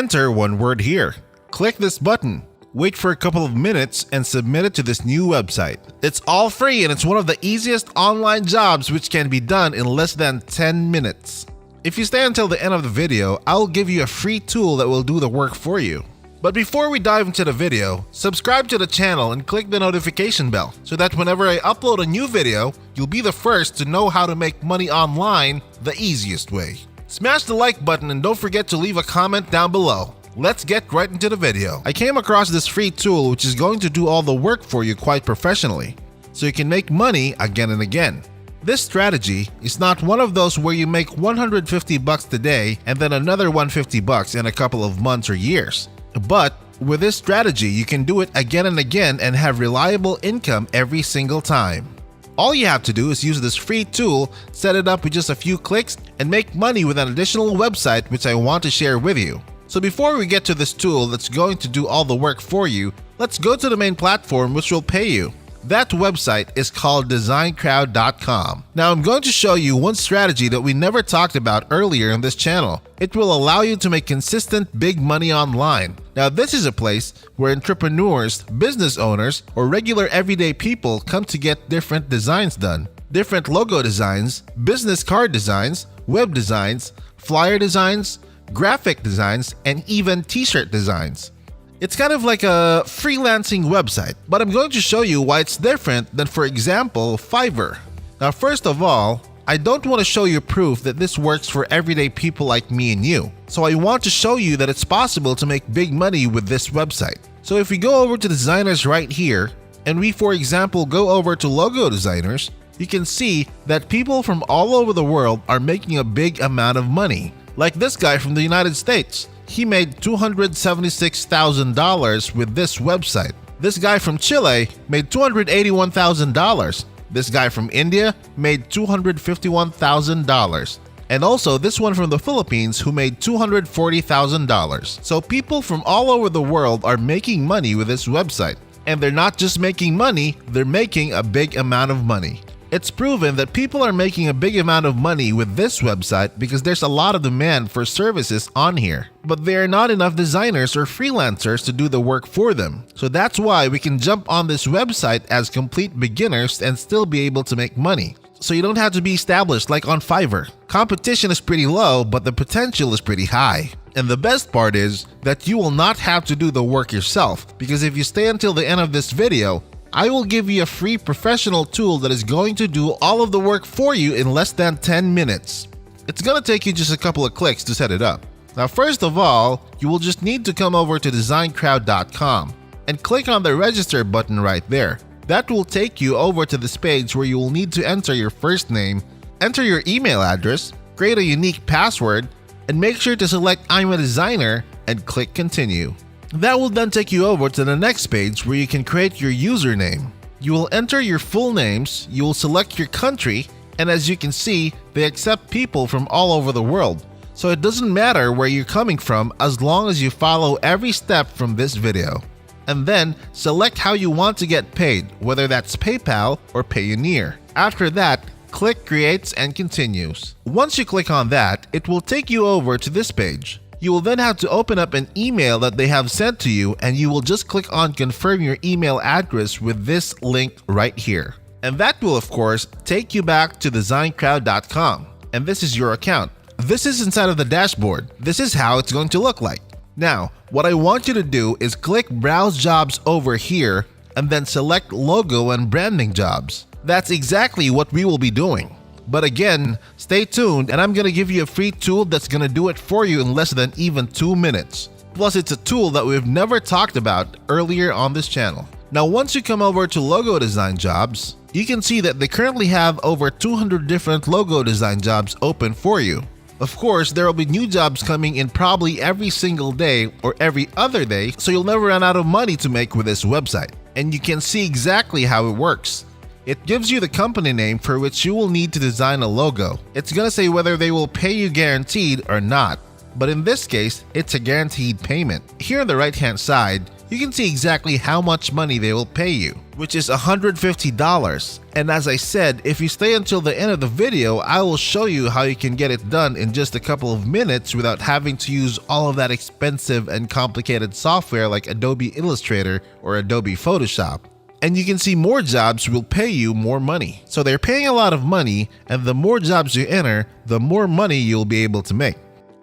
Enter one word here. Click this button. Wait for a couple of minutes and submit it to this new website. It's all free and it's one of the easiest online jobs which can be done in less than 10 minutes. If you stay until the end of the video, I'll give you a free tool that will do the work for you. But before we dive into the video, subscribe to the channel and click the notification bell so that whenever I upload a new video, you'll be the first to know how to make money online the easiest way. Smash the like button and don't forget to leave a comment down below. Let's get right into the video. I came across this free tool which is going to do all the work for you quite professionally, so you can make money again and again. This strategy is not one of those where you make $150 today and then another $150 in a couple of months or years. But with this strategy, you can do it again and again and have reliable income every single time. All you have to do is use this free tool, set it up with just a few clicks, and make money with an additional website which I want to share with you. So before we get to this tool that's going to do all the work for you, let's go to the main platform which will pay you. That website is called designcrowd.com. Now I'm going to show you one strategy that we never talked about earlier in this channel. It will allow you to make consistent big money online. Now this is a place where entrepreneurs, business owners, or regular everyday people come to get different designs done. Different logo designs, business card designs, web designs, flyer designs, graphic designs, and even t-shirt designs. It's kind of like a freelancing website, but I'm going to show you why it's different than, for example, Fiverr. Now, first of all, I don't want to show you proof that this works for everyday people like me and you. So I want to show you that it's possible to make big money with this website. So if we go over to designers right here, and we, for example, go over to logo designers, you can see that people from all over the world are making a big amount of money. Like this guy from the United States. He made $276,000 with this website. This guy from Chile made $281,000. This guy from India made $251,000. And also this one from the Philippines who made $240,000. So people from all over the world are making money with this website. And they're not just making money, they're making a big amount of money. It's proven that people are making a big amount of money with this website because there's a lot of demand for services on here. But there are not enough designers or freelancers to do the work for them. So that's why we can jump on this website as complete beginners and still be able to make money. So you don't have to be established like on Fiverr. Competition is pretty low, but the potential is pretty high. And the best part is that you will not have to do the work yourself, because if you stay until the end of this video, I will give you a free professional tool that is going to do all of the work for you in less than 10 minutes. It's going to take you just a couple of clicks to set it up. Now first of all, you will just need to come over to designcrowd.com and click on the register button right there. That will take you over to this page where you will need to enter your first name, enter your email address, create a unique password, and make sure to select I'm a designer and click continue. That will then take you over to the next page where you can create your username. You will enter your full names, you will select your country, and as you can see, they accept people from all over the world. So it doesn't matter where you're coming from as long as you follow every step from this video. And then select how you want to get paid, whether that's PayPal or Payoneer. After that, click Creates and Continues. Once you click on that, it will take you over to this page. You will then have to open up an email that they have sent to you, and you will just click on confirm your email address with this link right here. And that will of course take you back to designcrowd.com, and this is your account. This is inside of the dashboard. This is how it's going to look like. Now, what I want you to do is click Browse Jobs over here and then select Logo and Branding Jobs. That's exactly what we will be doing. But again, stay tuned and I'm going to give you a free tool that's going to do it for you in less than even 2 minutes. Plus, it's a tool that we've never talked about earlier on this channel. Now, once you come over to logo design jobs, you can see that they currently have over 200 different logo design jobs open for you. Of course, there will be new jobs coming in probably every single day or every other day, so you'll never run out of money to make with this website. And you can see exactly how it works. It gives you the company name for which you will need to design a logo. It's gonna say whether they will pay you guaranteed or not, but in this case, it's a guaranteed payment. Here on the right hand side, you can see exactly how much money they will pay you. which is $150. And as I said, if you stay until the end of the video, I will show you how you can get it done in just a couple of minutes without having to use all of that expensive and complicated software like Adobe Illustrator or Adobe Photoshop. And you can see more jobs will pay you more money. So they're paying a lot of money, and the more jobs you enter, the more money you'll be able to make.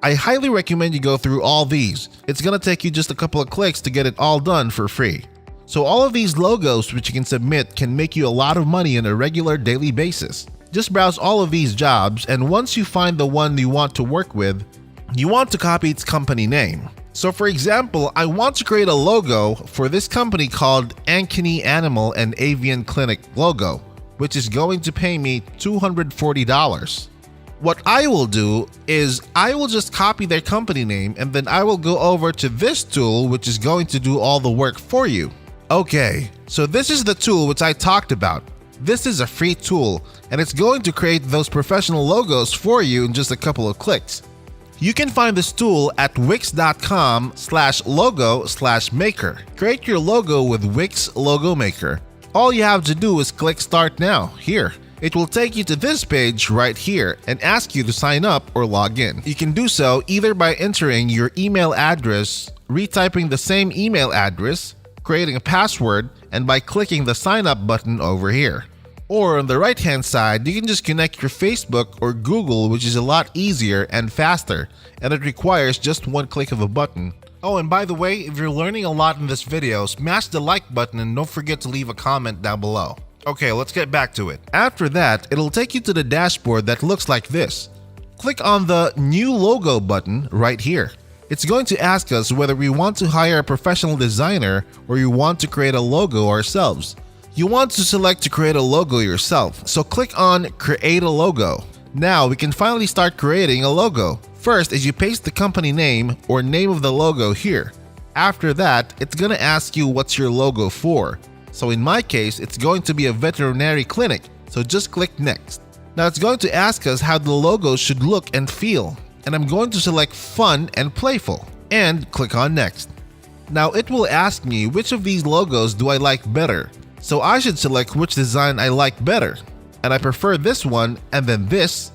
I highly recommend you go through all these. It's gonna take you just a couple of clicks to get it all done for free. So all of these logos which you can submit can make you a lot of money on a regular daily basis. Just browse all of these jobs, and once you find the one you want to work with, you want to copy its company name. So for example, I want to create a logo for this company called Ankeny Animal and Avian Clinic logo, which is going to pay me $240. What I will do is I will just copy their company name, and then I will go over to this tool which is going to do all the work for you. Okay, so this is the tool which I talked about. This is a free tool, and it's going to create those professional logos for you in just a couple of clicks. You can find this tool at wix.com/logo/maker. Create your logo with Wix Logo Maker. All you have to do is click Start Now here. It will take you to this page right here and ask you to sign up or log in. You can do so either by entering your email address, retyping the same email address, creating a password, and by clicking the sign up button over here. Or on the right hand side, you can just connect your Facebook or Google, which is a lot easier and faster, and it requires just one click of a button. Oh, and by the way, if you're learning a lot in this video, smash the like button and don't forget to leave a comment down below. Okay, let's get back to it. After that, it'll take you to the dashboard that looks like this. Click on the New Logo button right here. It's going to ask us whether we want to hire a professional designer or you want to create a logo ourselves. You want to select to create a logo yourself, so click on Create a Logo. Now we can finally start creating a logo. First is you paste the company name or name of the logo here. After that, it's gonna ask you what's your logo for. So in my case, it's going to be a veterinary clinic, so just click Next. Now it's going to ask us how the logo should look and feel, and I'm going to select Fun and Playful, and click on Next. Now it will ask me which of these logos do I like better. So I should select which design I like better, and I prefer this one, and then this,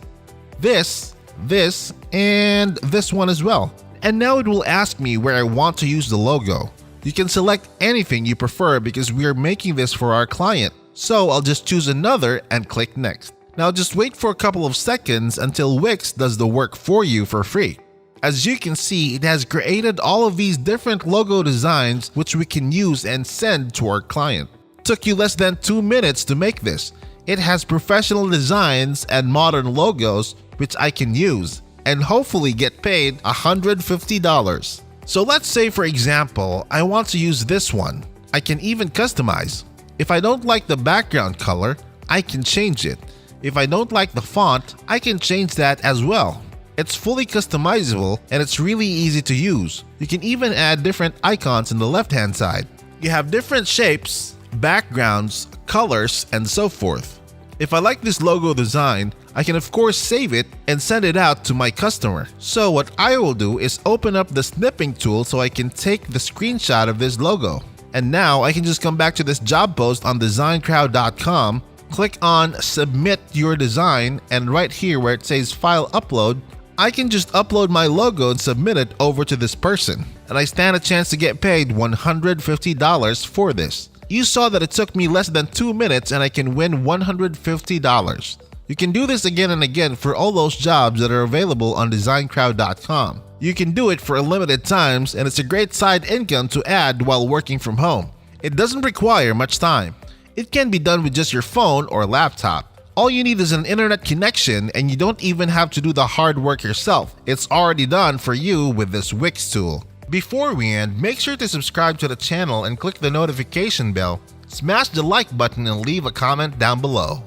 and this one as well. And now it will ask me where I want to use the logo. You can select anything you prefer because we are making this for our client. So I'll just choose another and click Next. Now just wait for a couple of seconds until Wix does the work for you for free. As you can see, it has created all of these different logo designs which we can use and send to our client. Took you less than 2 minutes to make this. It has professional designs and modern logos which I can use and hopefully get paid $150. So let's say for example, I want to use this one. I can even customize. If I don't like the background color, I can change it. If I don't like the font, I can change that as well. It's fully customizable and it's really easy to use. You can even add different icons in the left hand side. You have different shapes, backgrounds, colors, and so forth. If I like this logo design, I can of course save it and send it out to my customer. So what I will do is open up the snipping tool so I can take the screenshot of this logo. And now I can just come back to this job post on designcrowd.com, click on Submit Your Design, and right here where it says File Upload, I can just upload my logo and submit it over to this person. And I stand a chance to get paid $150 for this. You saw that it took me less than 2 minutes and I can win $150. You can do this again and again for all those jobs that are available on designcrowd.com. You can do it for limited times and it's a great side income to add while working from home. It doesn't require much time. It can be done with just your phone or laptop. All you need is an internet connection and you don't even have to do the hard work yourself. It's already done for you with this Wix tool. Before we end, make sure to subscribe to the channel and click the notification bell. Smash the like button and leave a comment down below.